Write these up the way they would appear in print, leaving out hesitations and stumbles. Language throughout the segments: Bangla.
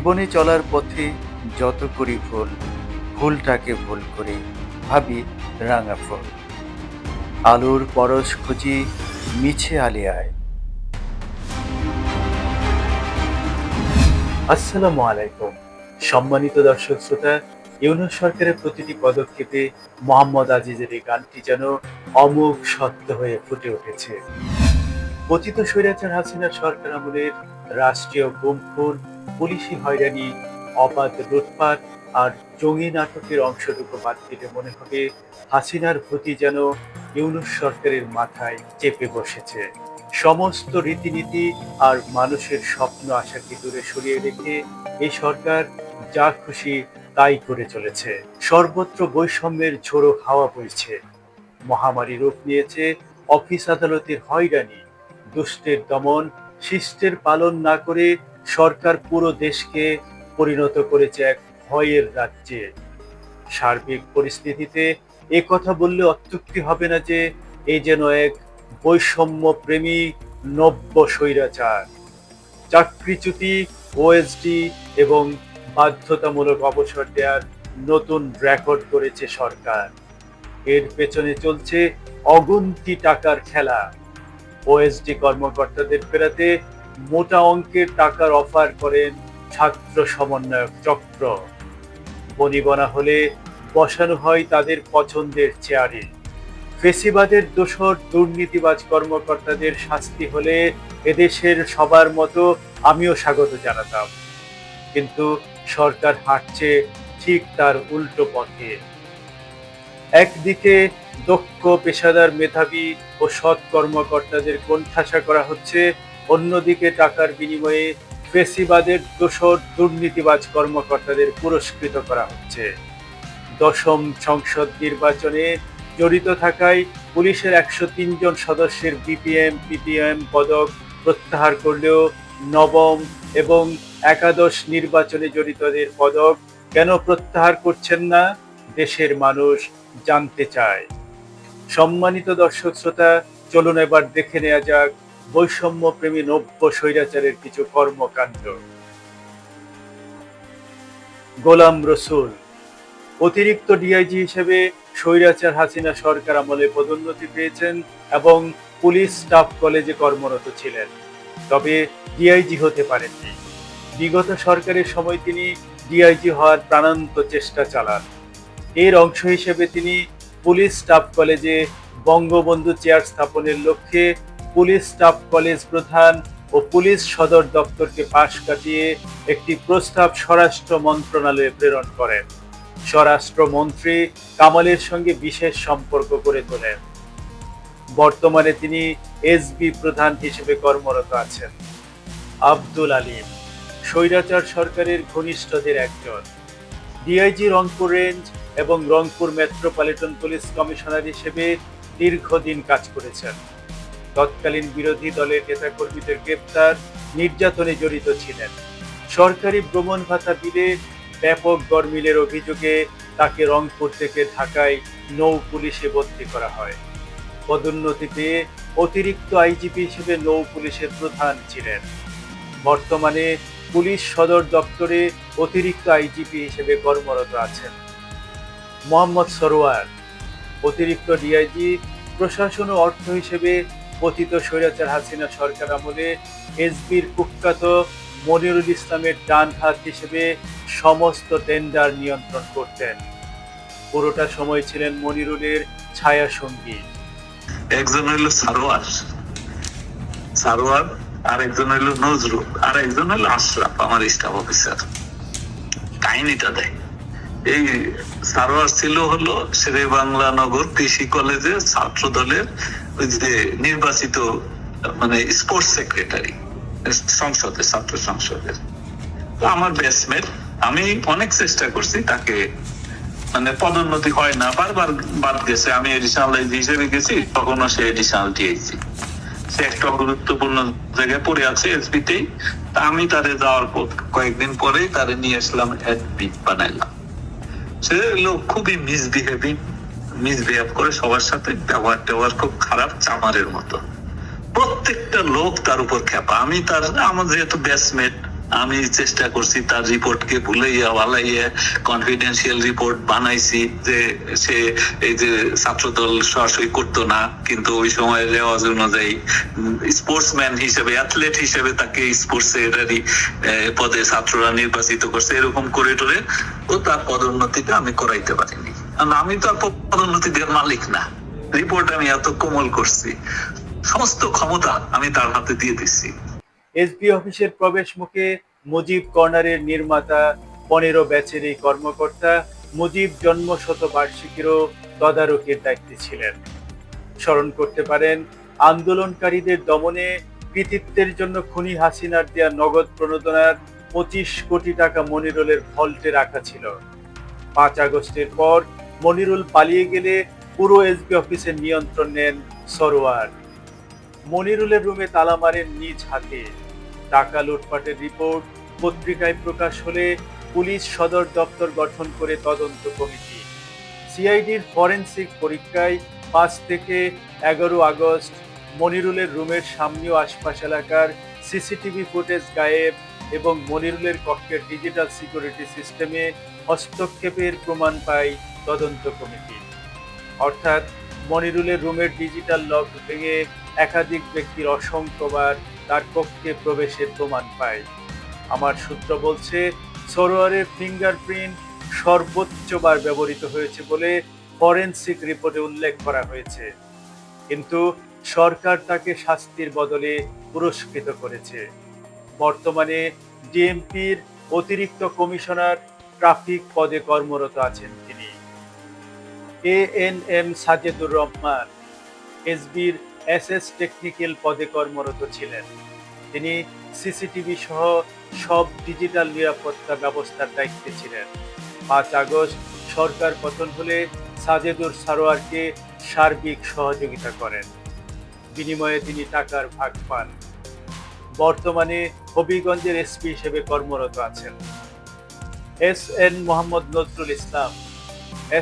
জীবনে চলার পথে যত করি ভুল, ভুলটাকে ভুল করে ভাবি রাঙা ফুল। আলোর পরশ খুঁজি মিছে আলিয়ায়। আসসালামু আলাইকুম। সম্মানিত দর্শক শ্রোতা, ইউনূস সরকারের প্রতিটি পদক্ষেপে মোহাম্মদ আজিজের এই গানটি যেন অমোঘ সত্য হয়ে ফুটে উঠেছে। পতিত স্বৈরাচার হাসিনা সরকার আমলের রাষ্ট্রীয় গুম-খুন, পুলিশি হয়রানি, অবাধ লুটপাট আর জঙ্গি নাটকের অংশটুকু বাদ দিলে মনে হবে হাসিনার ভূতি যেন ইউনূস সরকারের মাথায় চেপে বসেছে। সমস্ত রীতিনীতি আর মানুষের স্বপ্ন আশাকে দূরে সরিয়ে রেখে এই সরকার যা খুশি তাই করে চলেছে। সর্বত্র বৈষম্যের ঝোড়ো হাওয়া বইছে। মহামারী রূপ নিয়েছে অফিস আদালতের হয়রানি। দুষ্টের দমন, শিষ্টের পালন না করে সরকার পুরো দেশকে পরিণত করেছে এক ভয়ের রাজ্যে। সার্বিক পরিস্থিতিতে এ কথা বললে অত্যুক্তি হবে না যে এই যেন এক বৈষম্য প্রেমী নব্য স্বৈরাচার। চাকরিচ্যুতি, ওএসডি এবং বাধ্যতামূলক অবসর দেওয়ার নতুন রেকর্ড করেছে সরকার। এর পেছনে চলছে অগুন্তি টাকার খেলা। ওএসডি কর্মকর্তাদের ফেরাতে মোটা অঙ্কের টাকার অফার করেন ছাত্র সমন্বয়ক চক্র। বনিবনা হলে বসানো হয় তাদের পছন্দের চেয়ারে। ফেসিবাদের দোসর দুর্নীতিবাজ কর্মকর্তাদের শাস্তি হলে এদেশের সবার মতো আমিও স্বাগত জানাতাম, কিন্তু সরকার হাঁটছে ঠিক তার উল্টো পথে। একদিকে দক্ষ, পেশাদার, মেধাবী ও সৎ কর্মকর্তাদের কোণঠাসা করা হচ্ছে, অন্যদিকে টাকার বিনিময়ে ফেসিবাদের দোসর দুর্নীতিবাজ কর্মকর্তাদের পুরস্কৃত করা হচ্ছে। দশম সংসদ নির্বাচনে জড়িত থাকায় পুলিশের ১০৩ জন সদস্যের বিপিএম, পিপিএম পদক প্রত্যাহার করলেও নবম এবং একাদশ নির্বাচনে জড়িতদের পদক কেন প্রত্যাহার করছেন না, দেশের মানুষ জানতে চায়। সম্মানিত দর্শক শ্রোতা, চলুন এবার দেখে নেওয়া যাক বৈষম্য প্রেমী নব্য স্বৈরাচারের কিছু কর্মকাণ্ড। গোলাম রসুল অতিরিক্ত ডিআইজি হিসেবে স্বৈরাচার হাসিনা সরকার আমলে পদোন্নতি পেয়েছেন এবং পুলিশ স্টাফ কলেজে কর্মরত ছিলেন, তবে ডিআইজি হতে পারেননি। বিগত সরকারের সময় তিনি ডিআইজি হওয়ার প্রাণান্ত চেষ্টা চালান। এর অংশ হিসেবে তিনি পুলিশ স্টাফ কলেজে বঙ্গবন্ধু চেয়ার স্থাপনের লক্ষ্যে পুলিশ স্টাফ কলেজ প্রধান ও পুলিশ সদর দপ্তরকে পাশ কাটিয়ে একটি প্রস্তাব স্বরাষ্ট্র মন্ত্রণালয়ে প্রেরণ করেন। স্বরাষ্ট্রমন্ত্রী কামালের সঙ্গে বিশেষ সম্পর্ক গড়ে তোলেন। বর্তমানে তিনি এসবি প্রধান হিসেবে কর্মরত আছেন। আব্দুল আলীম স্বৈরাচার সরকারের ঘনিষ্ঠদের একজন। ডিআইজি রংপুর রেঞ্জ এবং রংপুর মেট্রোপলিটন পুলিশ কমিশনার হিসেবে দীর্ঘদিন কাজ করেছেন। তৎকালীন বিরোধী দলের নেতাকর্মীদের গ্রেপ্তার, নির্যাতনে জড়িত ছিলেন। সরকারি ভ্রমণ ভাতা বিলে ব্যাপক গরমিলের অভিযোগে তাকে রংপুর থেকে ঢাকায় নৌ পুলিশে বদলি করা হয়। পদোন্নতি পেয়ে অতিরিক্ত আইজিপি হিসেবে নৌ পুলিশের প্রধান ছিলেন। বর্তমানে পুলিশ সদর দপ্তরে অতিরিক্ত আইজিপি হিসেবে কর্মরত আছেন। মোহাম্মদ সরোয়ার অতিরিক্ত ডিআইজি, প্রশাসন ও অর্থ হিসেবে পতিত স্বৈরাচার হাসিনা সরকার আমলে এসবির কুখ্যাত মনিরুল ইসলামের ডান হাত হিসেবে সমস্ত টেন্ডার নিয়ন্ত্রণ করতেন। পুরোটা সময় ছিলেন মনিরুলের ছায়া সঙ্গী। একজন হইল সারোয়ার, আর একজন হইল নজরুল, আর একজন হইল আশরাফ, আমার স্টাফ অফিসার। কাহিনীটা দেয়, এই সারোয়ার ছিল হলো শেরে বাংলা নগর কৃষি কলেজের ছাত্র দলের ওই যে নির্বাচিত মানে স্পোর্টস সেক্রেটারি সংসদের, ছাত্র সংসদের। আমার ব্যাচমেট, আমি অনেক চেষ্টা করছি তাকে, মানে পদোন্নতি হয় না, বারবার বাদ গেছে। আমি এডিশনাল আইজি হিসেবে গেছি, তখনও সে এডিশনাল ডিআইজি। সে একটা গুরুত্বপূর্ণ জায়গায় পড়ে আছে এসবিতেই। তা আমি তারে যাওয়ার পর কয়েকদিন পরেই তারে নিয়ে আসলাম, এসবি বানাইলাম। সে লোক খুবই মিসবিহেভ করে সবার সাথে, ব্যবহার খুব খারাপ, চামারের মতো। প্রত্যেকটা লোক তার উপর খেপা। আমি তার, আমার যেহেতু ব্যাচমেট, আমি চেষ্টা করছি তার রিপোর্টকে ভুলাইয়া ভালাইয়া কনফিডেন্সিয়াল রিপোর্ট বানাইছি যে সে এই যে ছাত্রদল সরাসরি করতো না, কিন্তু ওই সময় রেওয়াজ অনুযায়ী স্পোর্টসম্যান হিসেবে, অ্যাথলেট হিসেবে তাকে স্পোর্টস সেক্রেটারি পদে ছাত্ররা নির্বাচিত করছে, এরকম করে টোরে ও তার পদোন্নতিটা আমি করাইতে পারিনি। আমি তো আর পদোন্নতি দেওয়ার মালিক না। রিপোর্ট আমি এত কোমল করছি, সমস্ত ক্ষমতা আমি তার হাতে দিয়ে দিচ্ছি। এসবি অফিসের প্রবেশ মুখে মুজিব কর্নারের নির্মাতা 15 ব্যাচের এই কর্মকর্তা মুজিব জন্ম শতবার্ষিকীরও তদারকির দায়িত্বে ছিলেন। স্মরণ করতে পারেন, আন্দোলনকারীদের দমনে কৃতিত্বের জন্য খুনি হাসিনার দেয়া নগদ প্রণোদনার 25 কোটি টাকা মনিরুলের ভল্টে রাখা ছিল। 5 আগস্টের পর মনিরুল পালিয়ে গেলে পুরো এসবি অফিসের নিয়ন্ত্রণ নেন সরোয়ার। মনিরুলের রুমে তালা মারেন নিজ হাতে। টাকা লুটপাটের রিপোর্ট পত্রিকায় প্রকাশ হলে পুলিশ সদর দপ্তর গঠন করে তদন্ত কমিটি। সিআইডির ফরেনসিক পরীক্ষায় 5 থেকে 11 আগস্ট মনিরুলের রুমের সামনে ও আশপাশ এলাকার সিসিটিভি ফুটেজ গায়েব এবং মনিরুলের কক্ষের ডিজিটাল সিকিউরিটি সিস্টেমে হস্তক্ষেপের প্রমাণ পায় তদন্ত কমিটি। অর্থাৎ মনিরুলের রুমের ডিজিটাল লক ভেঙে একাধিক ব্যক্তির অসংখ্যবার তার কক্ষে প্রবেশের প্রমাণ পায়। আমার সূত্র বলছে, সরোয়ারের ফিঙ্গারপ্রিন্ট সর্বোচ্চবার ব্যবহৃত হয়েছে বলে ফরেনসিক রিপোর্টে উল্লেখ করা হয়েছে, কিন্তু সরকার তাকে শাস্তির বদলে পুরস্কৃত করেছে। বর্তমানে ডিএমপির অতিরিক্ত কমিশনার ট্রাফিক পদে কর্মরত আছেন তিনি। ANM সাজেদুর রহমান এসবির SS টেকনিক্যাল পদে কর্মরত ছিলেন। তিনি সিসিটিভি সহ সব ডিজিটাল নিরাপত্তা ব্যবস্থার দায়িত্বে ছিলেন। 5 আগস্ট সরকার পতন হলে সাজেদুর সারোয়ারকে সার্বিক সহযোগিতা করেন, বিনিময়ে তিনি টাকার ভাগ পান। বর্তমানে হবিগঞ্জের এসপি হিসেবে কর্মরত আছেন। SN মোহাম্মদ নজরুল ইসলাম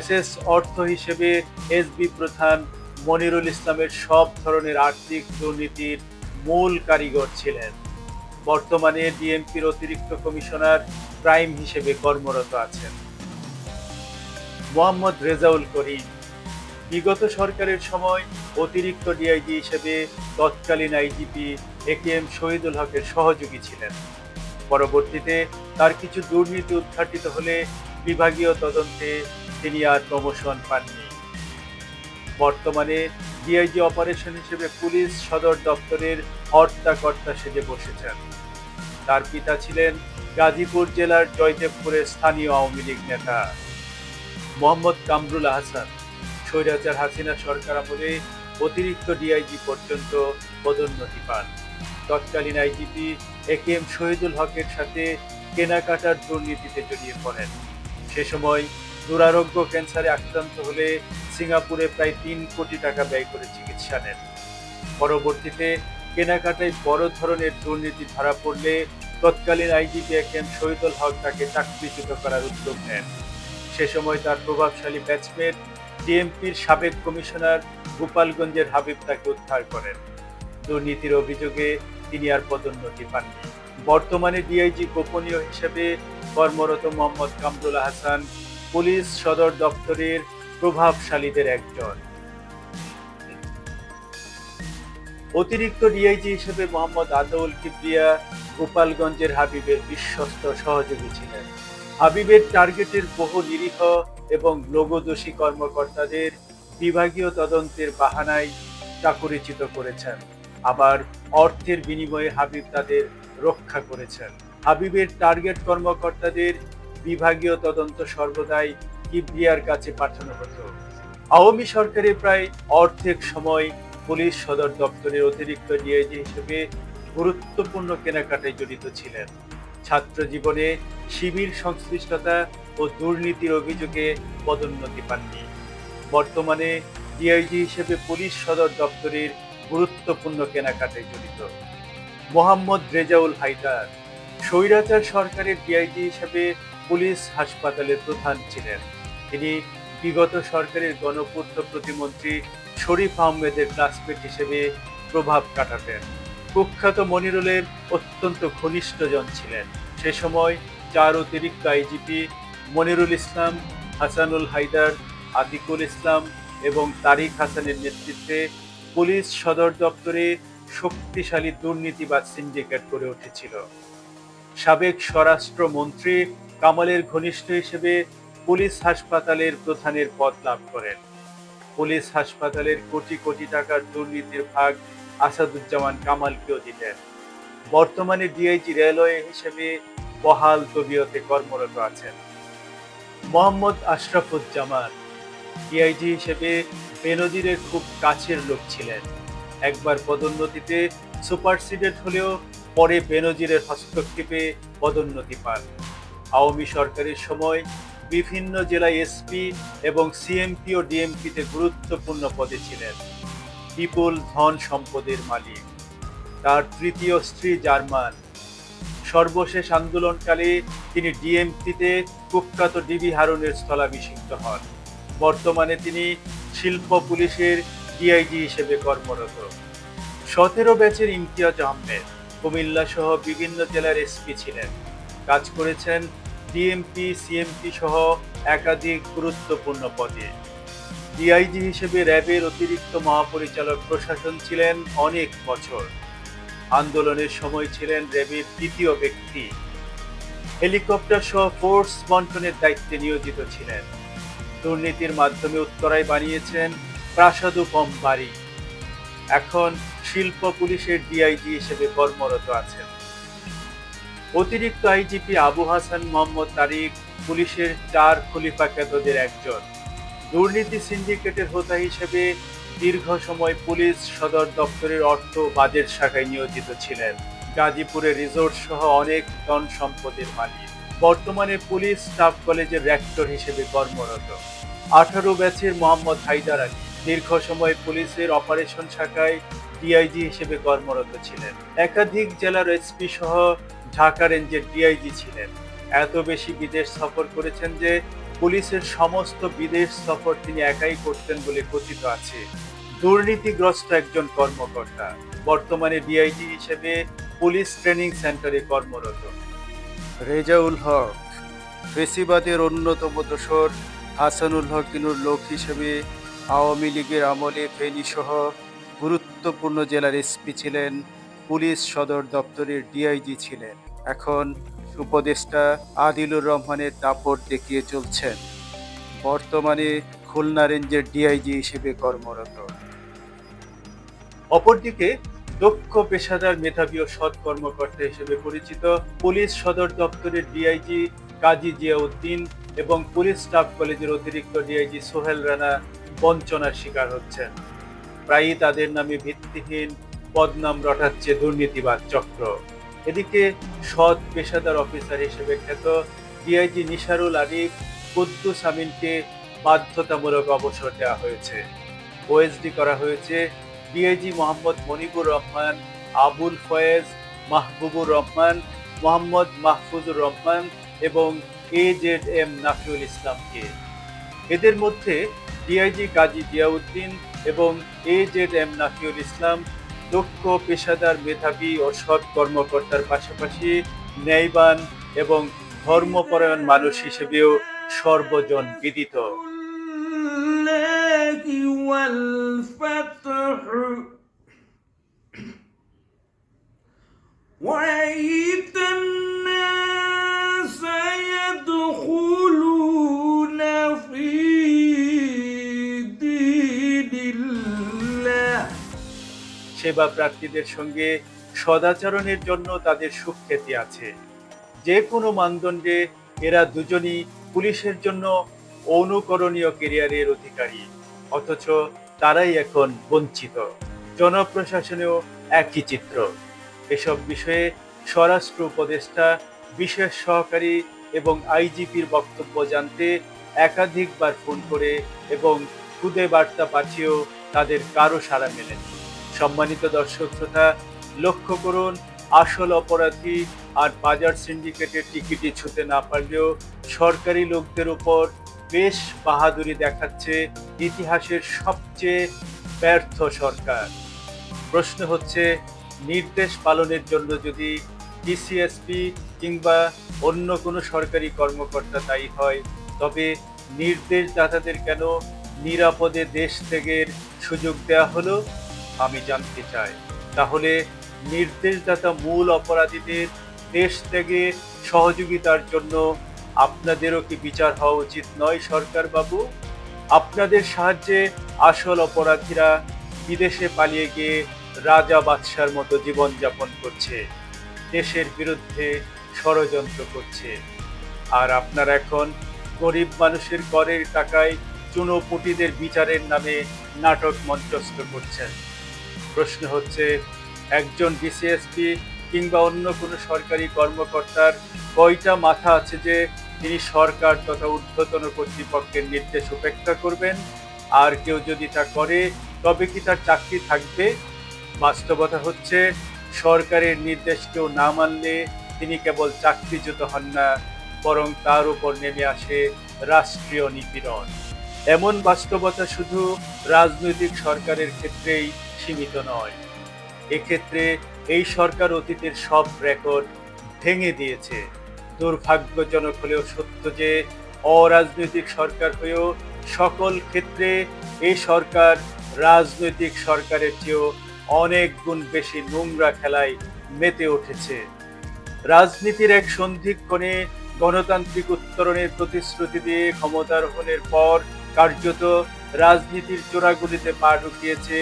SS অর্থ হিসেবে এসবি প্রধান মনিরুল ইসলামের সব ধরনের আর্থিক দুর্নীতির মূল কারিগর ছিলেন। বর্তমানে ডিএমপির অতিরিক্ত কমিশনার প্রাইম হিসেবে কর্মরত আছেন। মোহাম্মদ রেজাউল করিম বিগত সরকারের সময় অতিরিক্ত ডিআইজি হিসেবে তৎকালীন আইজিপি AKM শহীদুল হকের সহযোগী ছিলেন। পরবর্তীতে তার কিছু দুর্নীতি উদ্ঘাটিত হলে বিভাগীয় তদন্তে তিনি আর প্রমোশন পাননি। বর্তমানে ডিআইজি অপারেশন হিসেবে পুলিশ সদর দপ্তরের হর্তাকর্তা সেজে বসেছেন। তার পিতা ছিলেন গাজীপুর জেলার জয়দেবপুরের স্থানীয় আওয়ামী লীগ নেতা মোহাম্মদ কামরুল আহসান। স্বৈরাচার হাসিনা সরকার আমলে অতিরিক্ত ডিআইজি পর্যন্ত পদোন্নতি পান। তৎকালীন আইজিপি AKM শহীদুল হকের সাথে কেনাকাটার দুর্নীতিতে জড়িয়ে পড়েন। সে সময় দুরারোগ্য ক্যান্সারে আক্রান্ত হলে সিঙ্গাপুরে প্রায় 3 কোটি টাকা ব্যয় করে চিকিৎসা নেন। পরবর্তীতে কেনাকাটায় বড় ধরনের দুর্নীতি ধরা পড়লে তৎকালীন আইজিপি AKM শহীদুল হক তাকে চাকরিচ্যুত করার উদ্যোগ নেন। সে সময় তার প্রভাবশালী ব্যাচমেট ডিএমপির সাবেক কমিশনার গোপালগঞ্জের হাবিব তাকে উদ্ধার করেন। দুর্নীতির অভিযোগে তিনি আর পদোন্নতি পাননি। বর্তমানে ডিআইজি গোপনীয় হিসেবে কর্মরত মোহাম্মদ কামরুল আহসান পুলিশ সদর দপ্তরের প্রভাবশালীদের একজন। অতিরিক্ত ডিআইজি হিসেবে মোহাম্মদ আতাউল কিবরিয়া গোপালগঞ্জের হাবিবের বিশ্বস্ত সহযোগী ছিলেন। হাবিবের টার্গেটের বহু নিরীহ এবং লোগোদোষী কর্মকর্তাদের বিভাগীয় তদন্তের বাহানায় চাকরিচ্যুত করেছেন, আবার অর্থের বিনিময়ে হাবিব তাদের রক্ষা করেছেন। হাবিবের টার্গেট কর্মকর্তাদের বিভাগীয় তদন্ত সর্বদাই কিবরিয়ার কাছে পাঠানো হতো। আওয়ামী সরকারের প্রায় অর্ধেক সময় পুলিশ সদর দপ্তরের অতিরিক্ত ডিআইজি হিসেবে গুরুত্বপূর্ণ কেনাকাটায় জড়িত ছিলেন। ছাত্র জীবনে শিবির সংশ্লিষ্টতা ও দুর্নীতির অভিযোগে পদোন্নতি পাননি। বর্তমানে ডিআইজি হিসেবে পুলিশ সদর দপ্তরের গুরুত্বপূর্ণ কেনাকাটায় জড়িত। মোহাম্মদ রেজাউল হায়দার স্বৈরাচার সরকারের ডিআইজি হিসেবে পুলিশ হাসপাতালের প্রধান ছিলেন। তিনি বিগত সরকারের গণপূর্ত প্রতিমন্ত্রী শরীফ আহমেদের ক্লাসমেট হিসেবে প্রভাব কাটাতেন। কুখ্যাত মনিরুলের অত্যন্ত ঘনিষ্ঠজন ছিলেন। সে সময় 4 অতিরিক্ত আইজিপি মনিরুল ইসলাম, হাসানুল হায়দার, আতিকুল ইসলাম এবং তারিক হাসানের নেতৃত্বে পুলিশ সদর দপ্তরে শক্তিশালী দুর্নীতিবাজ সিন্ডিকেট গড়ে উঠেছিল। সাবেক স্বরাষ্ট্রমন্ত্রী কামালের ঘনিষ্ঠ হিসেবে পুলিশ হাসপাতালের প্রধানের পদ লাভ করেন। পুলিশ হাসপাতালের কোটি কোটি টাকার দুর্নীতির ভাগ আসাদুজ্জামান কামালকেও দিতেন। বর্তমানে ডিআইজি রেলওয়ে হিসেবে বহাল তবিয়তে কর্মরত আছেন। মোহাম্মদ আশরাফুজ্জামান ডিআইজি হিসেবে বেনজিরের খুব কাছের লোক ছিলেন। একবার পদোন্নতিতে সুপারসিডেড হলেও পরে বেনজিরের হস্তক্ষেপে পদোন্নতি পান। আওয়ামী সরকারের সময় বিভিন্ন জেলায় এসপি এবং সিএমপি ও ডিএমপিতে গুরুত্বপূর্ণ পদে ছিলেন। বিপুল ধন সম্পদের মালিক। তার তৃতীয় স্ত্রী জার্মান। সর্বশেষ আন্দোলনকালে তিনি ডিএমপিতে কুখ্যাত ডিবি হারুনের স্থলাভিষিক্ত হন। বর্তমানে তিনি শিল্প পুলিশের ডিআইজি হিসেবে কর্মরত। 17 ব্যাচের ইমতিয়াজ আহমেদ কুমিল্লা সহ বিভিন্ন জেলার এসপি ছিলেন। কাজ করেছেন ডিএমপি, সিএমপি সহ একাধিক গুরুত্বপূর্ণ পদে। ডিআইজি হিসেবে র্যাবের অতিরিক্ত মহাপরিচালক প্রশাসন ছিলেন অনেক বছর। আন্দোলনের সময় ছিলেন র্যাবের তৃতীয় ব্যক্তি। হেলিকপ্টার সহ ফোর্স বন্টনের দায়িত্বে নিয়োজিত ছিলেন। দুর্নীতির মাধ্যমে উত্তরায় বানিয়েছেন প্রাসাদোপম বাড়ি। এখন শিল্প পুলিশের ডিআইজি হিসেবে কর্মরত আছেন। অতিরিক্ত আইজিপি আবু হাসান মোহাম্মদ তারিক পুলিশের 4 খলিফা খ্যাতদের একজন। দুর্নীতি সিন্ডিকেটের হোতা হিসেবে দীর্ঘ সময় পুলিশ সদর দপ্তরের অর্থ বাজেট শাখায় নিয়োজিত ছিলেন। গাজীপুরে রিসোর্ট সহ অনেক ধন সম্পদের মালিক। বর্তমানে পুলিশ স্টাফ কলেজের রেক্টর হিসেবে কর্মরত। 18 ব্যাচের মোহাম্মদ হায়দার আলী দীর্ঘ সময় পুলিশের অপারেশন শাখায় ডিআইজি হিসেবে কর্মরত ছিলেন। একাধিক জেলার এসপি সহ ঢাকা রেঞ্জের ডিআইজি ছিলেন। এত বেশি বিদেশ সফর করেছেন যে পুলিশের সমস্ত বিদেশ সফর তিনি একাই করতেন বলে কথিত আছে। দুর্নীতিগ্রস্ত একজন কর্মকর্তা। বর্তমানে ডিআইজি হিসেবে পুলিশ ট্রেনিং সেন্টারে কর্মরত। রেজাউল হক ফেসিবাদের অন্যতম দোসর হাসানুল হকিনুর লোক হিসেবে আওয়ামী লীগের আমলে ফেনী সহ গুরুত্বপূর্ণ জেলার এসপি ছিলেন। পুলিশ সদর দপ্তরের ডিআইজি ছিলেন। এখন উপদেষ্টা আদিলুর রহমানের দাপট দেখিয়ে চলছেন। বর্তমানে খুলনা রেঞ্জের ডিআইজি হিসেবে কর্মরত। অপরদিকে দক্ষ পেশাদার মেধাবী ও সৎ কর্মকর্তা হিসেবে পরিচিত পুলিশ সদর দপ্তরের ডিআইজি কাজী জিয়াউদ্দিন এবং পুলিশ স্টাফ কলেজের অতিরিক্ত ডিআইজি সোহেল রানা বঞ্চনার শিকার হচ্ছেন। প্রায়ই তাদের নামে ভিত্তিহীন বদনাম রটাচ্ছে দুর্নীতিবাদ চক্র। এদিকে সৎ পেশাদার অফিসার হিসেবে খ্যাত ডিআইজি নিসারুল আরিফ কুদ্দুস আমিনকে বাধ্যতামূলক অবসর দেওয়া হয়েছে। ওএসডি করা হয়েছে ডিআইজি মোহাম্মদ মনিবুর রহমান, আবুল ফয়েজ, মাহবুবুর রহমান, মোহাম্মদ মাহফুজুর রহমান এবং AZM নাফিউল ইসলামকে। এদের মধ্যে ডিআইজি কাজী জিয়াউদ্দিন এবং AZM নাফিউল ইসলাম দক্ষ পেশাদার মেধাবী ও সৎ কর্মকর্তার পাশাপাশি ন্যায়বান এবং ধর্মপরায়ণ মানুষ হিসেবেও সর্বজন বিদিত। সেবা প্রার্থীদের সঙ্গে সদাচরণের জন্য তাদের সুখ্যাতি আছে। যে কোনো মানদণ্ডে এরা দুজনই পুলিশের জন্য অনুকরণীয় ক্যারিয়ারের অধিকারী, অথচ তারাই এখন বঞ্চিত। জনপ্রশাসনেও একই চিত্র। এসব বিষয়ে স্বরাষ্ট্র উপদেষ্টা, বিশেষ সহকারী এবং আইজিপির বক্তব্য জানতে একাধিকবার ফোন করে এবং খুদে বার্তা পাঠিয়েও তাদের কারো সাড়া মেলেনি। সম্মানিত দর্শক শ্রোতা, লক্ষ্য করুন, আসল অপরাধী আর বাজার সিন্ডিকেটের টিকিটি ছুঁতে না পারলেও সরকারি লোকদের উপর বেশ বাহাদুরি দেখাচ্ছে ইতিহাসের সবচেয়ে ব্যর্থ সরকার। প্রশ্ন হচ্ছে, নির্দেশ পালনের জন্য যদি ডিসিএসপি, কিংবা অন্য কোনো সরকারি কর্মকর্তা দায়ী হয়, তবে নির্দেশদাতাদের কেন নিরাপদে দেশ ত্যাগের সুযোগ দেওয়া হলো আমি জানতে চাই। তাহলে নির্দেশদাতা মূল অপরাধীদের দেশ ত্যাগে সহযোগিতার জন্য আপনাদেরও কি বিচার হওয়া উচিত নয় সরকার বাবু? আপনাদের সাহায্যে আসল অপরাধীরা বিদেশে পালিয়ে গিয়ে রাজা বাদশার মতো জীবনযাপন করছে, দেশের বিরুদ্ধে ষড়যন্ত্র করছে, আর আপনারা এখন গরিব মানুষের করের টাকায় চুনোপুটিদের বিচারের নামে নাটক মঞ্চস্থ করছেন। প্রশ্ন হচ্ছে, একজন ডিসিএসপি কিংবা অন্য কোনো সরকারি কর্মকর্তার কয়টা মাথা আছে যে তিনি সরকার তথা ঊর্ধ্বতন কর্তৃপক্ষের নির্দেশ উপেক্ষা করবেন? আর কেউ যদি তা করে তবে কি তার চাকরি থাকবে? বাস্তবতা হচ্ছে, সরকারের নির্দেশ কেউ না মানলে তিনি কেবল চাকরিচ্যুত হন না, বরং তার উপর নেমে আসে রাষ্ট্রীয় নিপীড়ন। এমন বাস্তবতা শুধু রাজনৈতিক সরকারের ক্ষেত্রেই সীমিত নয়। এক্ষেত্রে এই সরকার অতীতের সব রেকর্ড ভেঙে দিয়েছে। দুর্ভাগ্যজনক হলেও সত্য যে অরাজনৈতিক সরকার হয়েও সকল ক্ষেত্রে এই সরকার রাজনৈতিক সরকারের চেয়েও অনেক গুণ বেশি নোংরা খেলায় মেতে উঠেছে। রাজনীতির এক সন্ধিক্ষণে গণতান্ত্রিক উত্তরণের প্রতিশ্রুতি দিয়ে ক্ষমতারোহণের পর কার্যত রাজনীতির চোরাগুলিতে পা ঢুকিয়েছে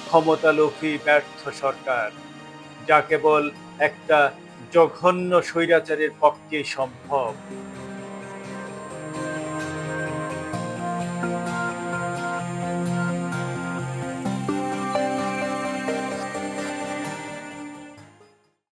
ক্ষমতালোভী ব্যর্থ সরকার, যা কেবল একটা জঘন্য স্বৈরাচারের পক্ষেই সম্ভব।